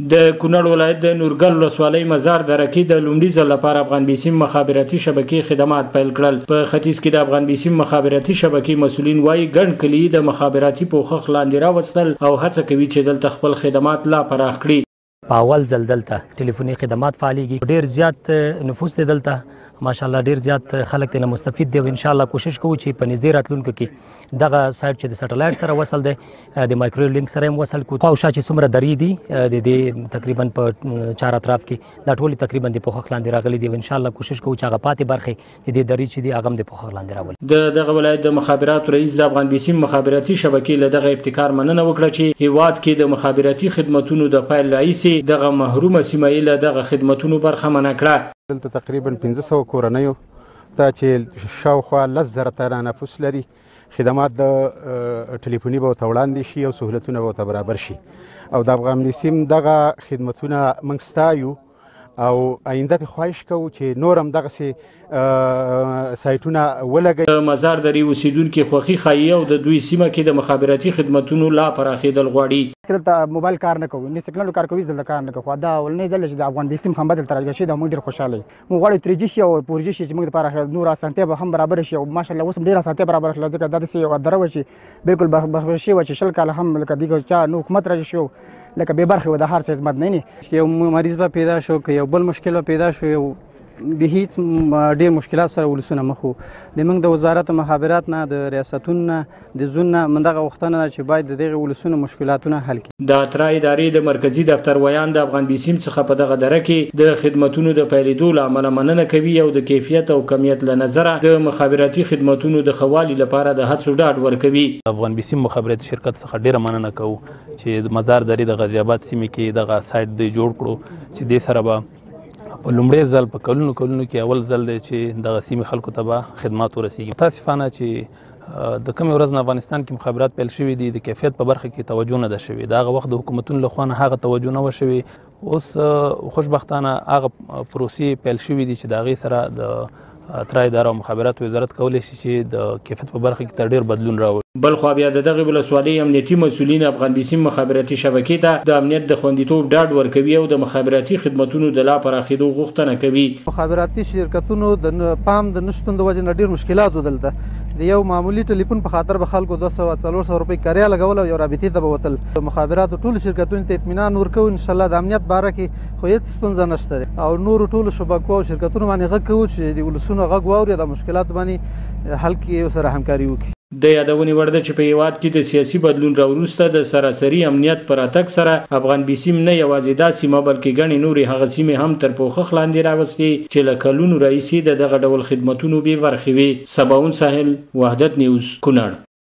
د کونړ ولایت د نورګل ولسوالۍ مزار دره کې د لومړي ځل لپاره افغان بیسیم مخابراتي شبکې خدمات پیل کړل. په ختیځ کې د افغان بیسیم مخابراتي شبکې مسؤلین وایي ګڼ کلي د مخابراتي پوښښ لاندې راوستل او هڅه کوي چې دلته خپل خدمات لا پراخ کړي. په اول ځل دلته ټلیفوني خدمات فعالېږي. ډېر زیات نفوس دی دلته، ماشاءالله ډېر زیات خلک ترې مستفید دي او انشاءالله کوشش کوو چې په نږدې راتلونکو کې دغه سایټ چې د سټلایټ سره وصل دی د مایکرو لینک سره هم وصل کړو. او شا چې څومره درې دي د دې تقریبا په چار اطراف کې دا ټولې تقریبا د پوښښ لاندې راغلي دي او انشاءالله کوشش کوو چې هغه پاتې برخې د دې درې چې دي هغه هم د پوښښ لاندې راولي. دغه ولایت د مخابراتو رئیس د افغان بیسیم مخابراتي شبکې له دغه ابتکار مننه وکړه چې هیواد کې د مخابراتي خدماتونو د پیل راهیسې دغه محرومه سیمه یې له دغه خدماتونو برخمنه کړه. دلته تقریبا 1500 کورنیو ته چې شاوخوا 10,000 تنه نفوس لري خدمات د ټلیفوني به ورته وړاندې شي او سهولتونه به ورته برابر شي. او د افغان بیسیم دغه خدمتونه موږ ستایو او آینده ته خواهش کوو چې نور هم دغسې سایټونه ولګوي. د مزار درې اوسېدونکي خوښي ښایي او د دوی سیمه کې د مخابراتي خدمتونو لا پراخېدل غواړي. دلته موبایل کار نه کوو، نه سیګنال کار کوي، دلته کار نه کوو. دا اولنی ځل چې د افغان بیسیم هم دلته راځي شي دا موږ ډېر خوشاله یو. موږ غواړو 3G شي او 4G شي چې موږ لپاره نور اسانتیا به هم برابر شي او ماشاءالله اوس هم ډېره اسانتیا برابر شوه ځکه دا داسې یوه دره وه چې بالکل برابر شوې وه چې 20 کاله هم لکه دغه چا نو حکومت راځي شو لکه بې برخې وه د هر څه خدمت نه یو مریض به پیدا شو که یو بل مشکل به پیدا شو یو به هیڅ ډېر مشکلات سره ولسونه مخ وو. د موږ د وزارت مخابرات نه د ریاستونو نه د زون نه من دغه غوښتنه ده چې باید د دغه ولسونو مشکلاتونه حل کړي. د اترا ادارې د مرکزي دفتر ویان د افغان بیسیم څخه په دغه دره کې د خدماتونو د پیلېدو له امله مننه کوي او د کیفیت او کمیت له نظره د مخابراتي خدماتونو د ښه والي لپاره د هڅو ډاډ ورکوي. افغان بیسیم مخابراتي شرکت څخه ډېره مننه کوو چې د مزار درې د غازي آباد سیمې کې دغه سایټ دوی جوړ کړو چې دې سره به په لومړی ځل په کلونو کې اول ځل دی چې دغه سیمې خلکو ته به خدمات ورسیږي. متاسفانه چې د کومې ورځ نه افغانستان کې مخابرات پیل شوي دي د کیفیت په برخه کې توجه نه ده شوې. د هغه وخت د حکومتونو له خوا نه هغه توجه نه وه شوې. اوس خوشبختانه هغه پروسې پیل شوي دي چې د هغې سره د اترا اداره او مخابرات وزارت کولی شي چې د کیفیت په برخه کې تر ډېر بدلون راوړي. بل خوا بیا د دغه ولسوالۍ امنیتي مسؤلین افغان بیسیم مخابراتي شبکې ته د امنیت د خوندیتوب ډاډ ورکوي او د مخابراتي خدمتونو د لا پراخېدو غوښتنه کوي. مخابراتي شرکتونو د پام د نشتون د وجې نه ډېر مشکلات و دلته. د یو معمولي ټلیفون په خاطر به خلکو 200-400 روپۍ کرایه لګول او یو رابطې ته به وتل. د مخابراتو ټولو شرکتونو ته اطمینان ورکوو انشاءالله د امنیت باره کې خو هېڅ ستونزه نشته دی او نورو ټولو شبکو او شرکتونو باندې غږ کوو چې د ولسونو غږ واوري د مشکلاتو باندې حل کې سره همکاري وکړي. د یادونې وړ ده چې په هیواد کې د سیاسي بدلون راوروسته د سراسري امنیت پر راتګ سره افغان بیسیم نه یوازې دا سیمه بلکې ګڼې نورې هغه سیمې هم تر پوښښ لاندې راوستې چې له کلونو راهیسې د دغه ډول خدمتونو بې برخې وې. سباون ساحل، وحدت نیوز، کونړ.